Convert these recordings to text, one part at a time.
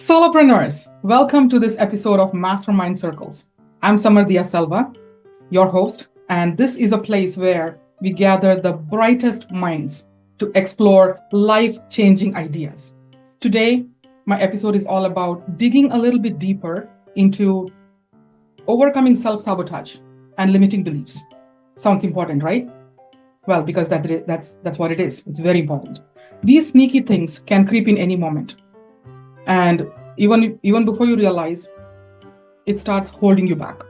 Solopreneurs, welcome to this episode of Mastermind Circles. I'm Samarthya Selva, your host, and this is a place where we gather the brightest minds to explore life-changing ideas. Today, my episode is all about digging a little bit deeper into overcoming self-sabotage and limiting beliefs. Sounds important, right? Well, because that's what it is. It's very important. These sneaky things can creep in any moment. And even before you realize, it starts holding you back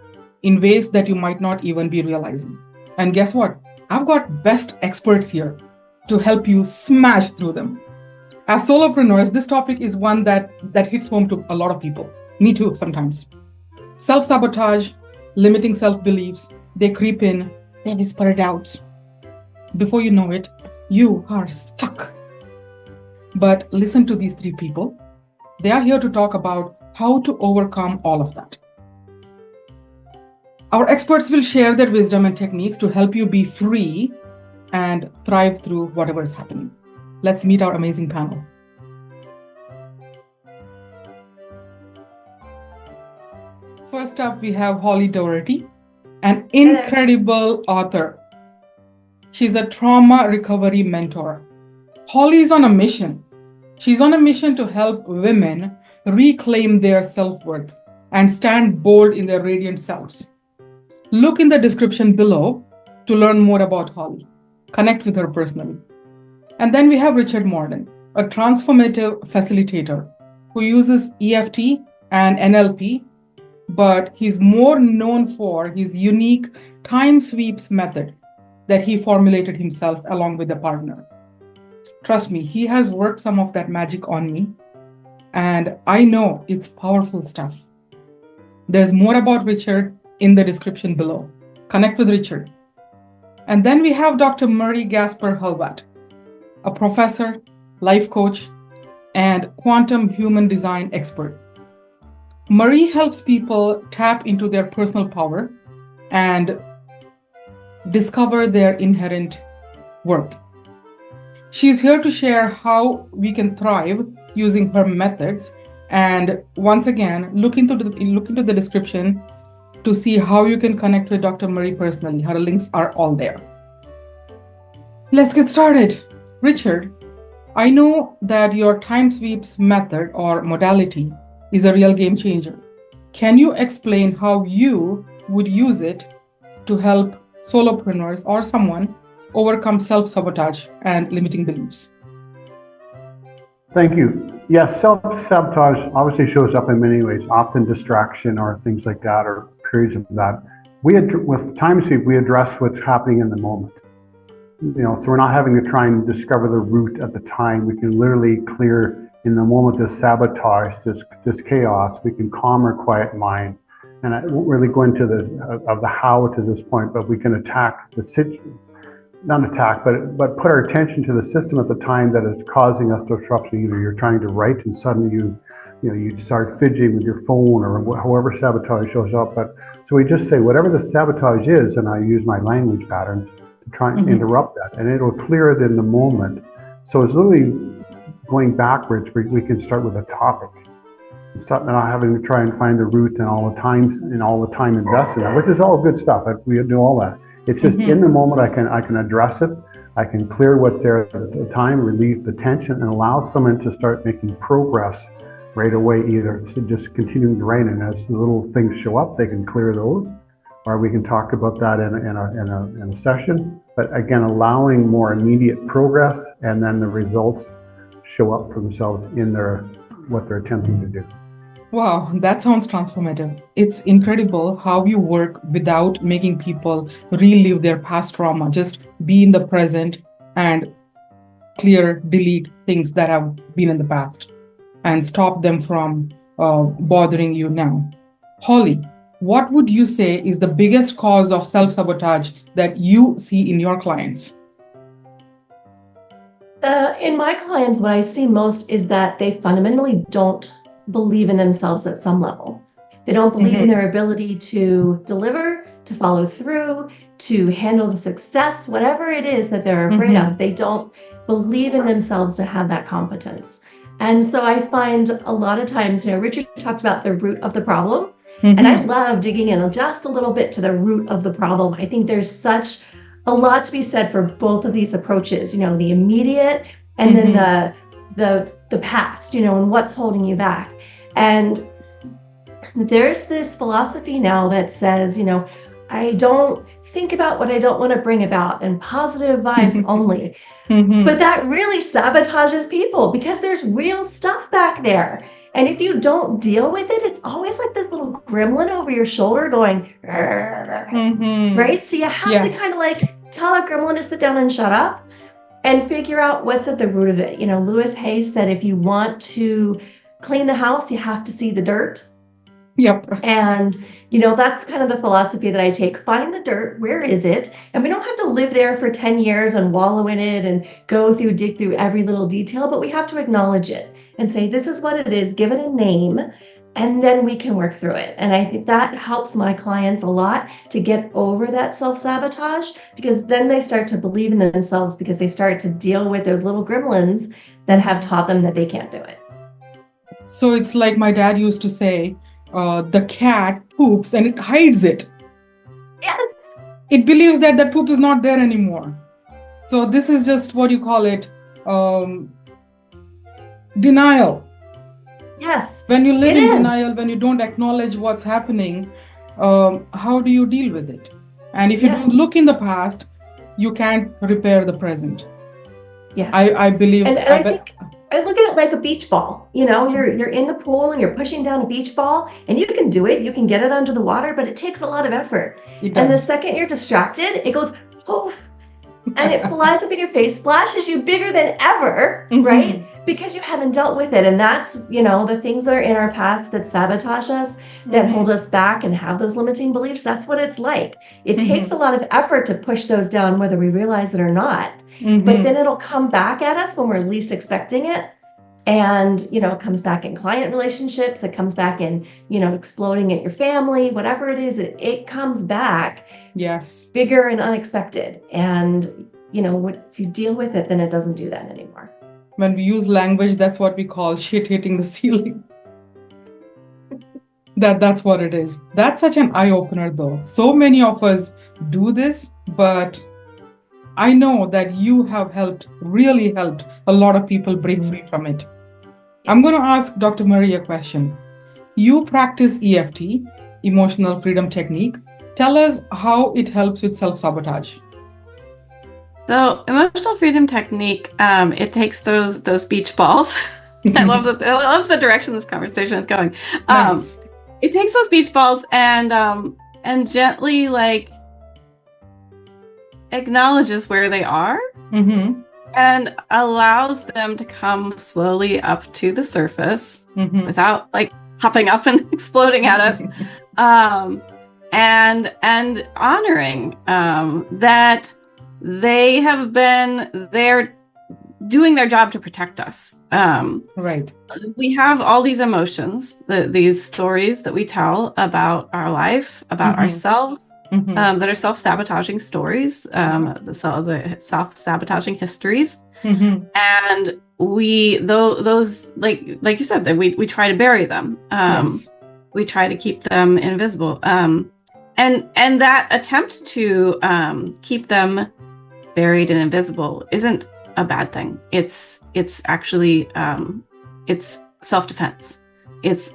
in ways that you might not even be realizing. And guess what? I've got best experts here to help you smash through them. As solopreneurs, this topic is one that hits home to a lot of people. Me too, sometimes. Self-sabotage, limiting self-beliefs, they creep in, they whisper doubts. Before you know it, you are stuck. But listen to these three people. They are here to talk about how to overcome all of that. Our experts will share their wisdom and techniques to help you be free and thrive through whatever is happening. Let's meet our amazing panel. First up, we have Holly Doherty, an incredible author. She's a trauma recovery mentor. Holly is on a mission. She's on a mission to help women reclaim their self-worth and stand bold in their radiant selves. Look in the description below to learn more about Holly. Connect with her personally. And then we have Richard Morden, a transformative facilitator who uses EFT and NLP, but he's more known for his unique time sweeps method that he formulated himself along with a partner. Trust me, he has worked some of that magic on me, and I know it's powerful stuff. There's more about Richard in the description below. Connect with Richard. And then we have Dr. Murray Gasper-Hulvat, a professor, life coach, and quantum human design expert. Murray helps people tap into their personal power and discover their inherent worth. She's here to share how we can thrive using her methods. And once again, look into the description to see how you can connect with Dr. Murray personally. Her links are all there. Let's get started. Richard, I know that your time sweeps method or modality is a real game changer. Can you explain how you would use it to help solopreneurs or someone overcome self-sabotage and limiting beliefs? Thank you. Yes, self-sabotage obviously shows up in many ways, often distraction or things like that, or periods of that. With time sweep, we address what's happening in the moment. So we're not having to try and discover the root at the time. We can literally clear in the moment this sabotage, this chaos. We can calm our quiet mind. And I won't really go into the how to this point, but we can attack the situation. Not attack, but put our attention to the system at the time that is causing us disruption. Either you're trying to write and suddenly you start fidgeting with your phone, or however sabotage shows up. But so we just say whatever the sabotage is, and I use my language patterns to try and interrupt that, and it'll clear it in the moment. So it's literally going backwards. We can start with a topic. Stop not having to try and find the root and all the time invested in that, which is all good stuff. We do all that. It's just in the moment I can address it. I can clear what's there at the time, relieve the tension, and allow someone to start making progress right away. Either just continuing to write, and as the little things show up, they can clear those, or we can talk about that in a session. But again, allowing more immediate progress, and then the results show up for themselves in what they're attempting to do. Wow, that sounds transformative. It's incredible how you work without making people relive their past trauma. Just be in the present and delete things that have been in the past and stop them from bothering you now. Holly, what would you say is the biggest cause of self-sabotage that you see in your clients? In my clients, what I see most is that they fundamentally don't believe in themselves at some level. They don't believe in their ability to deliver, to follow through, to handle the success, whatever it is that they're afraid of. They don't believe in themselves to have that competence. And so I find a lot of times, Richard talked about the root of the problem. And I love digging in just a little bit to the root of the problem. I think there's such a lot to be said for both of these approaches, the immediate and then the past, and what's holding you back. And there's this philosophy now that says, I don't think about what I don't want to bring about and positive vibes only. But that really sabotages people because there's real stuff back there. And if you don't deal with it, it's always like this little gremlin over your shoulder going, right? So you have to kind of like tell a gremlin to sit down and shut up and figure out what's at the root of it. Lewis Hayes said, if you want to clean the house, you have to see the dirt. Yep. And, that's kind of the philosophy that I take. Find the dirt. Where is it? And we don't have to live there for 10 years and wallow in it and dig through every little detail, but we have to acknowledge it and say, this is what it is, give it a name, and then we can work through it. And I think that helps my clients a lot to get over that self-sabotage, because then they start to believe in themselves because they start to deal with those little gremlins that have taught them that they can't do it. So it's like my dad used to say, the cat poops and it hides it. Yes. It believes that that poop is not there anymore. So this is just what you call it, denial. Yes. When you live in denial, when you don't acknowledge what's happening, how do you deal with it? And if you don't look in the past, you can't repair the present. Yes. I believe. And I think I look at it like a beach ball. You're in the pool and you're pushing down a beach ball, and you can do it. You can get it under the water, but it takes a lot of effort. And the second you're distracted, it goes poof, and it flies up in your face, splashes you bigger than ever, right? Because you haven't dealt with it. And that's, the things that are in our past that sabotage us, that hold us back and have those limiting beliefs. That's what it's like. It takes a lot of effort to push those down, whether we realize it or not. But then it'll come back at us when we're least expecting it. And, it comes back in client relationships. It comes back in, exploding at your family, whatever it is, it comes back. Yes. Bigger and unexpected. And, if you deal with it, then it doesn't do that anymore. When we use language, that's what we call shit hitting the ceiling. That's what it is. That's such an eye-opener though. So many of us do this, but I know that you have really helped a lot of people break free from it. I'm going to ask Dr. Murray a question. You practice EFT, Emotional Freedom Technique. Tell us how it helps with self-sabotage. So, emotional freedom technique, it takes those beach balls. I love the direction this conversation is going. Nice. It takes those beach balls and gently acknowledges where they are and allows them to come slowly up to the surface without hopping up and exploding at us, and honoring that they have been there doing their job to protect us. Right. We have all these emotions, these stories that we tell about our life, about ourselves, that are self-sabotaging stories, the self-sabotaging histories. And those like you said, that we try to bury them. We try to keep them invisible. And that attempt to keep them buried and invisible isn't a bad thing. It's actually it's self-defense. It's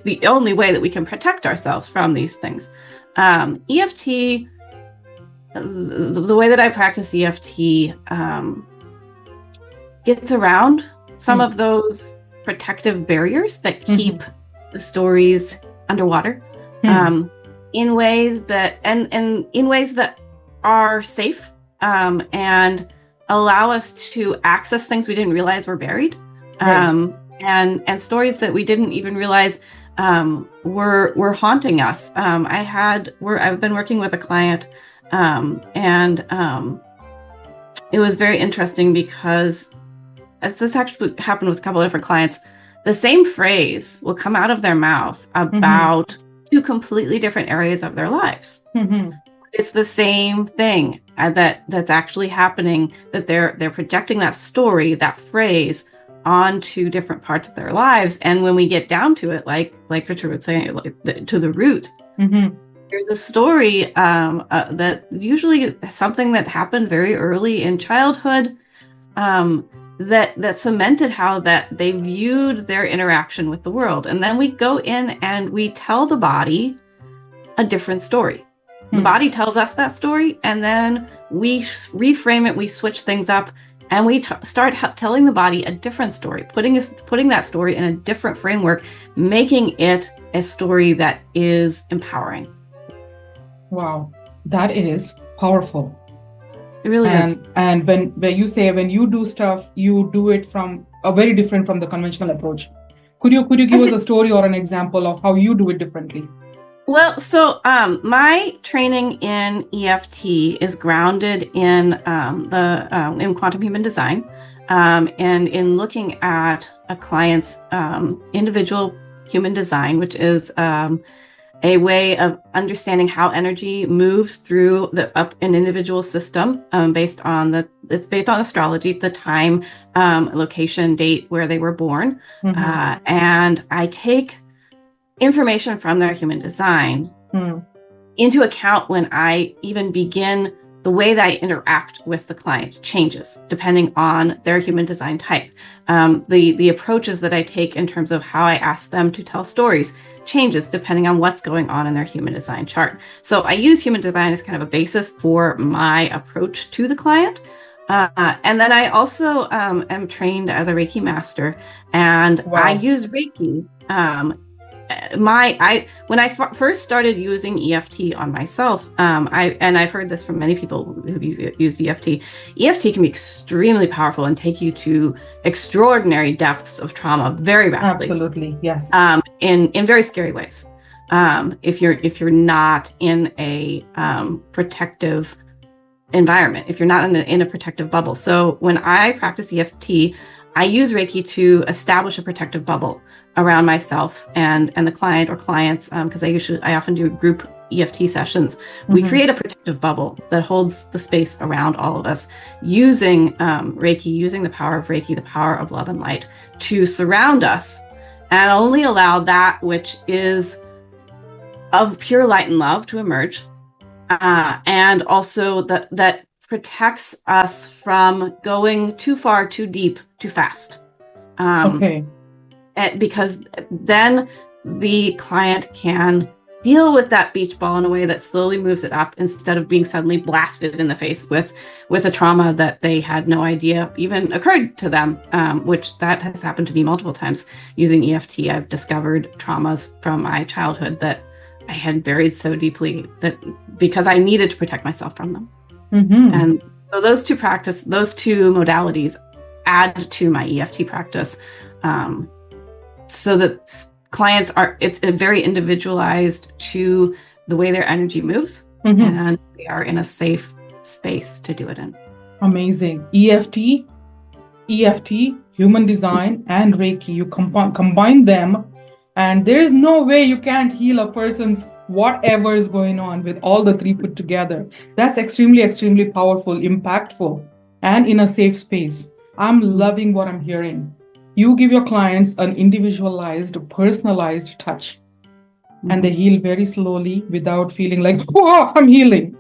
the only way that we can protect ourselves from these things. EFT, the way that I practice EFT, gets around some of those protective barriers that keep the stories underwater, in ways that in ways that are safe, and allow us to access things we didn't realize were buried, and stories that we didn't even realize were haunting us. I've been working with a client, and it was very interesting because, as this actually happened with a couple of different clients, the same phrase will come out of their mouth about two completely different areas of their lives. It's the same thing. that's actually happening, that they're projecting that story, that phrase onto different parts of their lives. And when we get down to it, like Richard would say, to the root, there's a story that usually something that happened very early in childhood, that cemented how that they viewed their interaction with the world. And then we go in and we tell the body a different story. The body tells us that story, and then we reframe it, we switch things up, and we start telling the body a different story, putting that story in a different framework, making it a story that is empowering. Wow, that is powerful. It really is. And when you say when you do stuff, you do it from a very different from the conventional approach. Could you give us a story or an example of how you do it differently? Well, so my training in EFT is grounded in in quantum human design, and in looking at a client's individual human design, which is a way of understanding how energy moves through an individual system, based on astrology, the time, location, date where they were born, and I take information from their human design into account when I even begin. The way that I interact with the client changes depending on their human design type. The approaches that I take in terms of how I ask them to tell stories changes depending on what's going on in their human design chart. So I use human design as kind of a basis for my approach to the client. And then I also am trained as a Reiki master, and I use Reiki. When I first started using EFT on myself, I've heard this from many people who've used EFT. EFT can be extremely powerful and take you to extraordinary depths of trauma very rapidly. Absolutely, yes. In very scary ways. If you're not in a protective environment, if you're not in a protective bubble. So when I practice EFT, I use Reiki to establish a protective bubble around myself and the client or clients, because I often do group EFT sessions. We create a protective bubble that holds the space around all of us, using Reiki, using the power of Reiki, the power of love and light, to surround us and only allow that which is of pure light and love to emerge, and also that protects us from going too far, too deep, too fast. Because then the client can deal with that beach ball in a way that slowly moves it up, instead of being suddenly blasted in the face with a trauma that they had no idea even occurred to them, which that has happened to me multiple times. Using EFT, I've discovered traumas from my childhood that I had buried so deeply that because I needed to protect myself from them. And so those two modalities add to my EFT practice, so that clients it's very individualized to the way their energy moves, and they are in a safe space to do it in. Amazing. EFT, human design, and Reiki, you combine them, and there is no way you can't heal a person's whatever is going on with all the three put together. That's extremely, extremely powerful, impactful, and in a safe space. I'm loving what I'm hearing. You give your clients an individualized, personalized touch, and they heal very slowly without feeling like, whoa, I'm healing.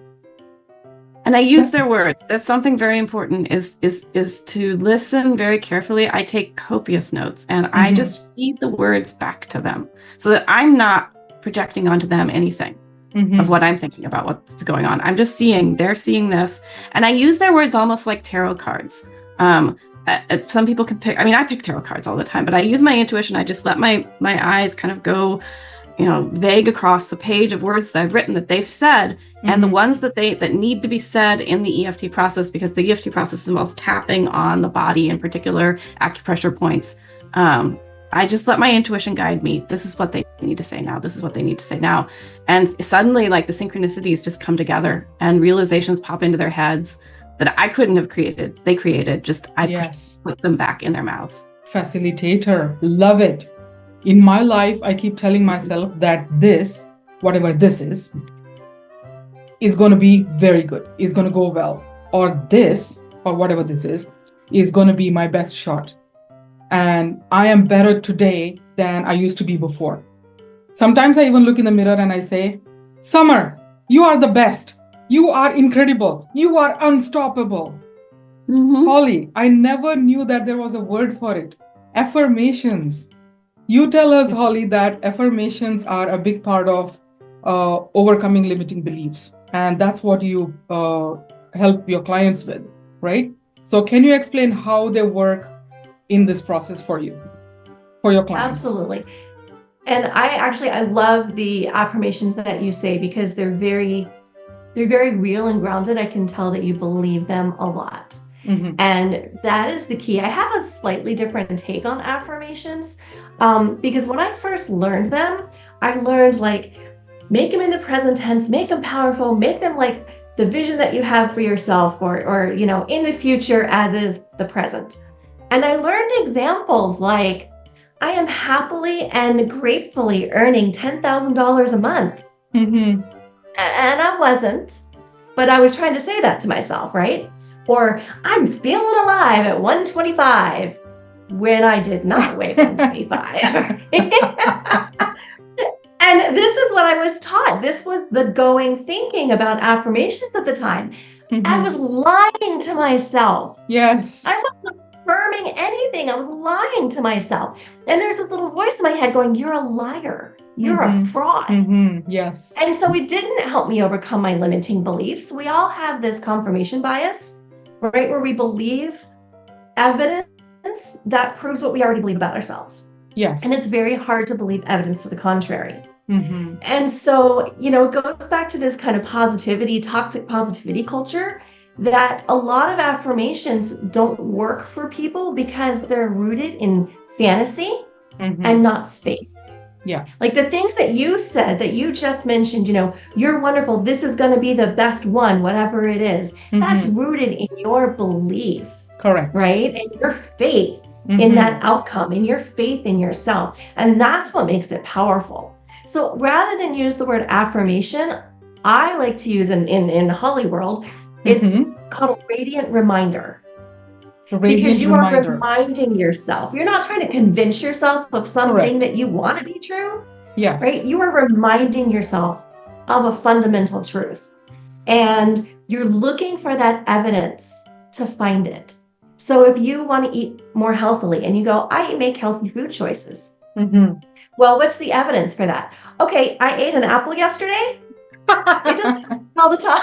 And I use their words. That's something very important, is to listen very carefully. I take copious notes, and I just feed the words back to them, so that I'm not projecting onto them anything of what I'm thinking about what's going on. I'm just they're seeing this. And I use their words almost like tarot cards. Some people can pick, I pick tarot cards all the time, but I use my intuition. I just let my eyes kind of go, vague across the page of words that I've written that they've said, and the ones that need to be said in the EFT process, because the EFT process involves tapping on the body, in particular acupressure points. I just let my intuition guide me. This is what they need to say now. This is what they need to say now. And suddenly, like, the synchronicities just come together, and realizations pop into their heads that I couldn't have created. They created, just I put them back in their mouths. Facilitator, love it. In my life, I keep telling myself that this, whatever this is, is going to be very good, is going to go well, or this, or whatever this is going to be my best shot. And I am better today than I used to be before. Sometimes I even look in the mirror and I say, Summer, you are the best. You are incredible. You are unstoppable. Holly, I never knew that there was a word for it. Affirmations. You tell us, Holly, that affirmations are a big part of overcoming limiting beliefs. And that's what you help your clients with, right? So can you explain how they work in this process for you, for your clients? Absolutely. And I love the affirmations that you say, because they're very real and grounded. I can tell that you believe them a lot. And that is the key. I have a slightly different take on affirmations, because when I first learned them, I learned like, make them in the present tense, make them powerful, make them like the vision that you have for yourself, or in the future as is the present. And I learned examples like, I am happily and gratefully earning $10,000 a month. And I wasn't, but I was trying to say that to myself, right? Or I'm feeling alive at 125 when I did not weigh 125. And this is what I was taught. This was the going thinking about affirmations at the time. I was lying to myself. Yes. I wasn't affirming anything. I was lying to myself. And there's this little voice in my head going, you're a liar. You're a fraud. Yes. And so it didn't help me overcome my limiting beliefs. We all have this confirmation bias, right? Where we believe evidence that proves what we already believe about ourselves. Yes. And it's very hard to believe evidence to the contrary. And so, it goes back to this kind of toxic positivity culture, that a lot of affirmations don't work for people because they're rooted in fantasy and not faith. Yeah. Like the things that you said, that you just mentioned, you're wonderful, this is going to be the best one, whatever it is, that's rooted in your belief. Correct. Right? And your faith in that outcome, in your faith in yourself. And that's what makes it powerful. So rather than use the word affirmation, I like to use in Holly world, it's called a radiant reminder. Because you are reminding yourself. You're not trying to convince yourself of something that you want to be true. Yes. Right? You are reminding yourself of a fundamental truth. And you're looking for that evidence to find it. So if you want to eat more healthily and you go, I make healthy food choices. Well, what's the evidence for that? Okay, I ate an apple yesterday. It doesn't happen all the time.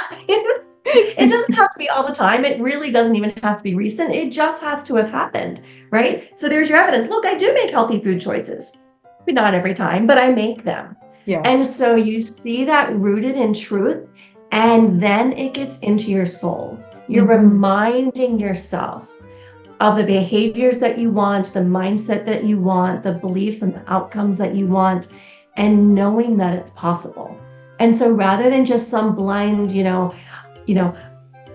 It doesn't have to be all the time. It really doesn't even have to be recent. It just has to have happened, right? So there's your evidence. Look, I do make healthy food choices. But not every time, but I make them. Yes. And so you see that rooted in truth, and then it gets into your soul. You're reminding yourself of the behaviors that you want, the mindset that you want, the beliefs and the outcomes that you want, and knowing that it's possible. And so rather than just some blind,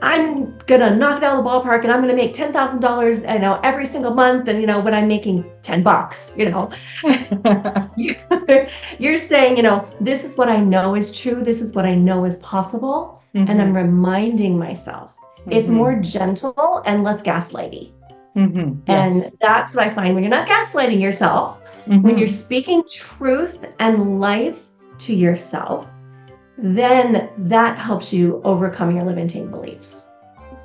I'm gonna knock it out of the ballpark and I'm gonna make $10,000, every single month, and when I'm making $10, you're saying, this is what I know is true, this is what I know is possible, and I'm reminding myself. It's more gentle and less gaslighty. And that's what I find when you're not gaslighting yourself, when you're speaking truth and life to yourself, then that helps you overcome your limiting beliefs.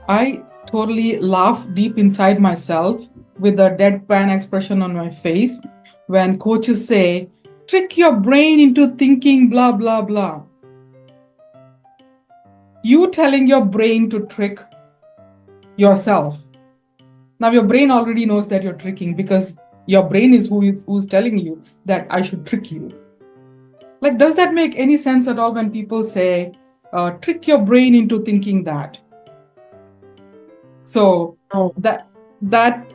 I totally laugh deep inside myself with a deadpan expression on my face when coaches say, trick your brain into thinking blah, blah, blah. You telling your brain to trick yourself. Now your brain already knows that you're tricking, because your brain is who's telling you that I should trick you. Like, does that make any sense at all when people say, trick your brain into thinking that? So that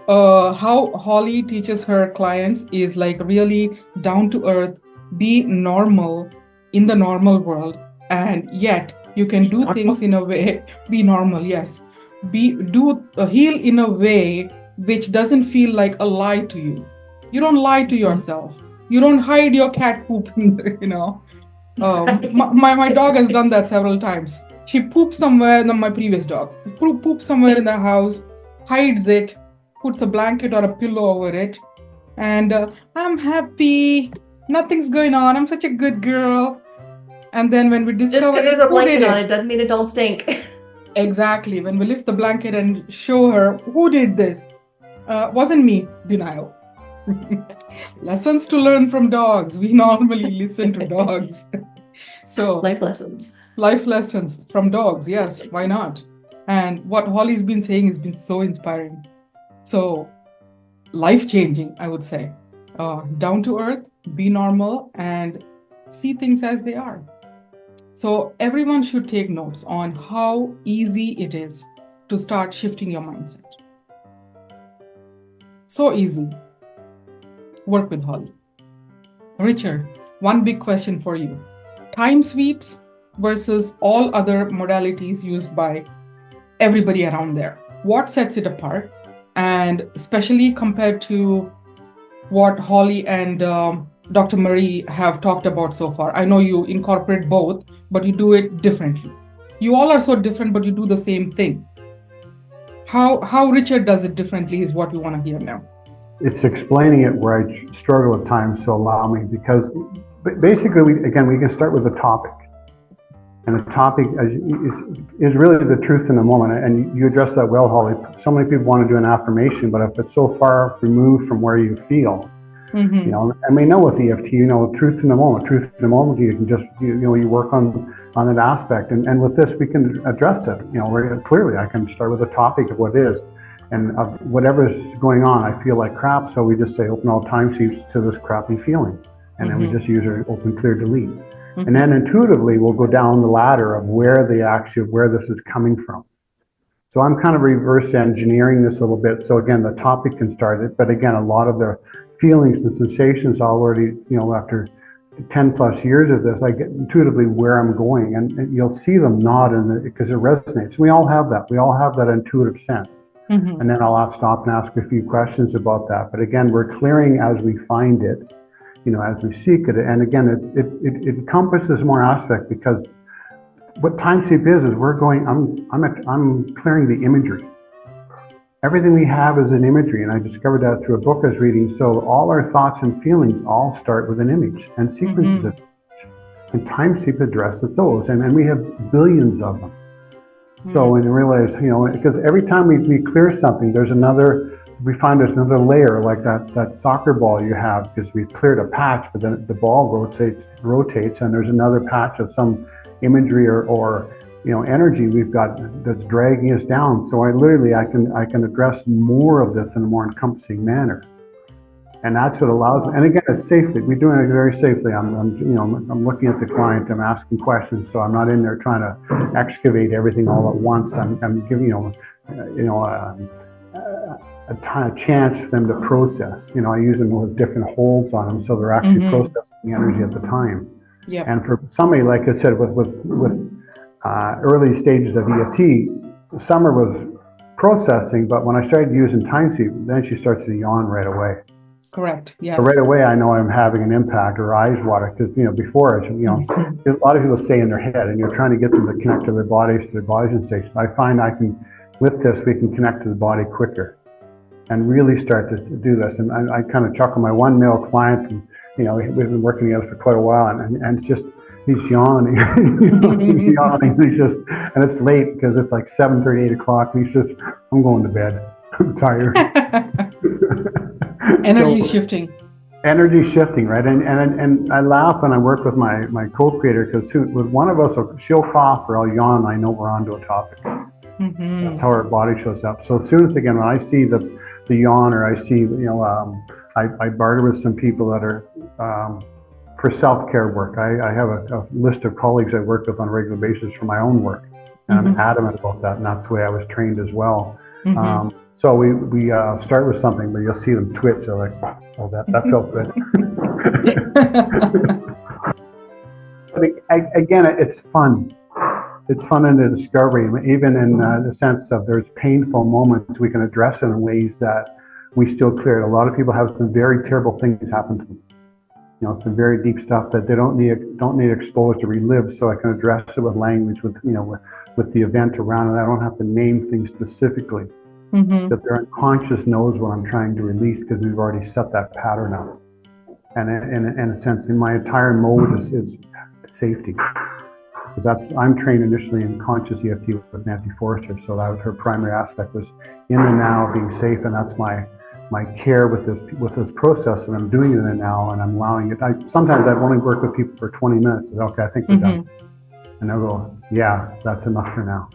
how Holly teaches her clients is like really down to earth, be normal in the normal world, and yet you can do things in a way, be normal, yes. Heal in a way which doesn't feel like a lie to you. You don't lie to yourself. You don't hide your cat poop, My dog has done that several times. She poops somewhere, no, my previous dog, poops somewhere in the house, hides it, puts a blanket or a pillow over it, and I'm happy, nothing's going on, I'm such a good girl. And then when we Just discover because it, there's a who did blanket on it? it doesn't mean it don't stink. Exactly. When we lift the blanket and show her who did this, wasn't me. Denial. Lessons to learn from dogs. We normally listen to dogs. So Life lessons. life lessons from dogs. Yes, why not? And what Holly's been saying has been so inspiring. So life-changing, I would say. Down to earth, be normal, and see things as they are. So everyone should take notes on how easy it is to start shifting your mindset. So easy. Work with Holly. Richard, one big question for you. Time sweeps versus all other modalities used by everybody around there. What sets it apart? And especially compared to what Holly and Dr. Marie have talked about so far. I know you incorporate both, but you do it differently. You all are so different, but you do the same thing. How Richard does it differently is what we want to hear now. It's explaining it where I struggle at times, so allow me, because basically, we can start with the topic. And the topic is really the truth in the moment. And you address that well, Holly. So many people want to do an affirmation, but if it's so far removed from where you feel, you know, and we know with EFT, you know, truth in the moment, you can just, you work on that aspect. And with this, we can address it, you know, clearly. I can start with the topic of what is. And whatever's going on, I feel like crap. So we just say, open all time sweeps to this crappy feeling. And then we just use our open, clear, delete. And then intuitively, we'll go down the ladder of where this is coming from. So I'm kind of reverse engineering this a little bit. So again, the topic can start it, but again, a lot of the feelings and sensations already, you know, after 10 plus years of this, I get intuitively where I'm going, and you'll see them nod because it resonates. We all have that. We all have that intuitive sense. And then I'll stop and ask a few questions about that. But again, we're clearing as we find it, you know, as we seek it. And again, it encompasses more aspect, because what time sweep is I'm clearing the imagery. Everything we have is an imagery, and I discovered that through a book I was reading. So all our thoughts and feelings all start with an image and sequences of image. And time sweep addresses those, and we have billions of them. So when you realize, you know, because every time we clear something, we find there's another layer, like that soccer ball you have, because we've cleared a patch, but then the ball rotates, and there's another patch of some imagery or you know, energy we've got that's dragging us down. So I can address more of this in a more encompassing manner. And that's what allows, and again, it's safely. We're doing it very safely. I'm looking at the client. I'm asking questions, so I'm not in there trying to excavate everything all at once. I'm giving a chance for them to process. You know, I use them with different holds on them, so they're actually processing the energy at the time. Yeah. And for somebody, like I said, with early stages of EFT, Summer was processing, but when I started using time sweep, then she starts to yawn right away. Correct. Yes. So right away, I know I'm having an impact, or eyes water, because before, a lot of people stay in their head, and you're trying to get them to connect to their bodies, sensations. I find with this, we can connect to the body quicker, and really start to do this. And I kind of chuckle. My one male client, and we've been working together for quite a while, and it's just he's yawning, he's yawning. He says, and it's late because it's like 7:30, 8 o'clock, and he says, "I'm going to bed. I'm tired." Energy shifting. Energy shifting, right? And I laugh when I work with my co-creator, because with one of us, she'll cough or I'll yawn, I know we're onto a topic. That's how our body shows up. So as soon as, again, when I see the yawn, or I see, I barter with some people that are for self-care work. I have a list of colleagues I work with on a regular basis for my own work, and I'm adamant about that, and that's the way I was trained as well. So we start with something, but you'll see them twitch. They're like, "Oh, that felt good." But again, it's fun. It's fun in the discovery, even in the sense of there's painful moments we can address it in ways that we still clear it. A lot of people have some very terrible things happen to them, some very deep stuff that they don't need exposed to relive, so I can address it with language, with the event around it. I don't have to name things specifically. That their unconscious knows what I'm trying to release because we've already set that pattern up. And in a sense, in my entire mode is safety. Because I'm trained initially in conscious EFT with Nancy Forrester, so that was her primary aspect, was in the now, being safe, and that's my care with this process, and I'm doing it in the now, and I'm allowing it. Sometimes I only work with people for 20 minutes. Okay, I think we're done, and they'll go, yeah, that's enough for now.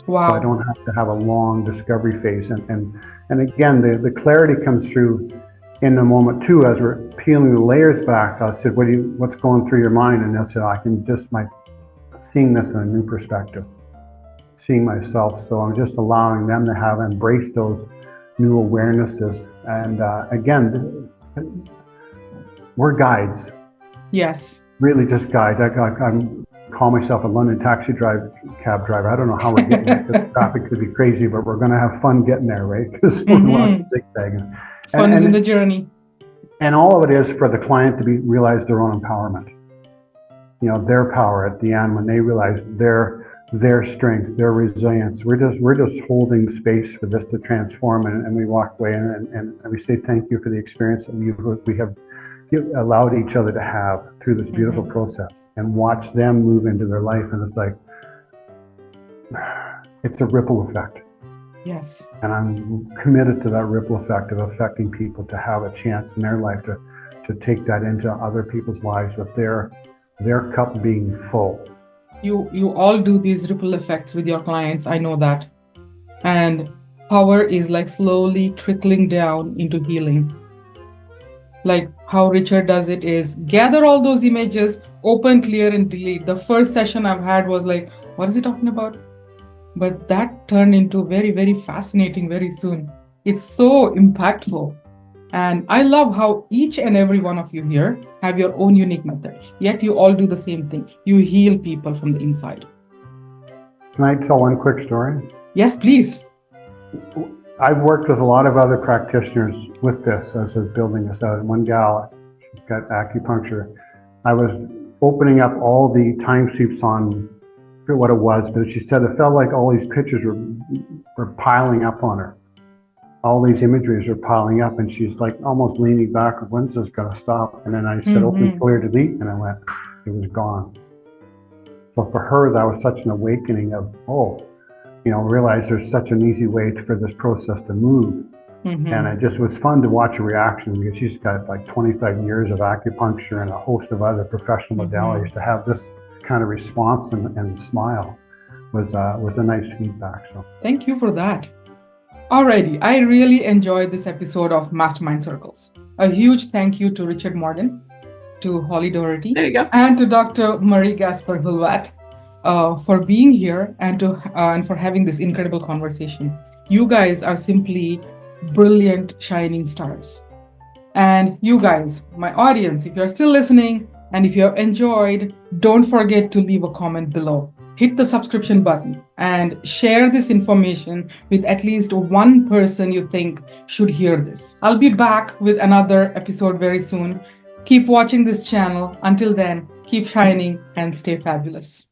Wow. So I don't have to have a long discovery phase, and again, the clarity comes through in the moment too, as we're peeling the layers back. I said, what's going through your mind? And they'll say, I can just seeing this in a new perspective, seeing myself. So I'm just allowing them to embrace those new awarenesses. And again, we're guides. Yes. Really just guides. I call myself a London cab driver. I don't know how we're getting there, because traffic could be crazy, but we're going to have fun getting there, right? Because we're lots of zigzagging. Fun is in the journey. And all of it is for the client to realize their own empowerment. Their power at the end, when they realize their strength, their resilience. We're just holding space for this to transform, and we walk away and we say thank you for the experience that we have allowed each other to have through this beautiful process, and watch them move into their life. And it's like, it's a ripple effect. Yes. And I'm committed to that ripple effect of affecting people to have a chance in their life to take that into other people's lives with their cup being full. You all do these ripple effects with your clients. I know that. And power is like slowly trickling down into healing. Like how Richard does it is gather all those images, open, clear, and delete. The first session I've had was like, what is he talking about? But that turned into very, very fascinating very soon. It's so impactful. And I love how each and every one of you here have your own unique method, yet you all do the same thing. You heal people from the inside. Can I tell one quick story? Yes, please. I've worked with a lot of other practitioners with this as I was building this out. One gal, she's got acupuncture. I was opening up all the time sweeps on what it was, but she said it felt like all these pictures were piling up on her. All these imageries are piling up, and she's like almost leaning back, when's this gonna stop? And then I said, open, clear, delete, and I went, it was gone. So for her, that was such an awakening of, realize there's such an easy way for this process to move. And it just was fun to watch her reaction, because she's got like 25 years of acupuncture and a host of other professional modalities. To have this kind of response and smile was a nice feedback. So thank you for that. Alrighty, I really enjoyed this episode of Mastermind Circles. A huge thank you to Richard Morden, to Holly Doherty, There you go. and to Dr. Marie Gasper-Hulvat for being here and for having this incredible conversation. You guys are simply brilliant, shining stars. And you guys, my audience, if you're still listening and if you have enjoyed, don't forget to leave a comment below. Hit the subscription button and share this information with at least one person you think should hear this. I'll be back with another episode very soon. Keep watching this channel. Until then, keep shining and stay fabulous.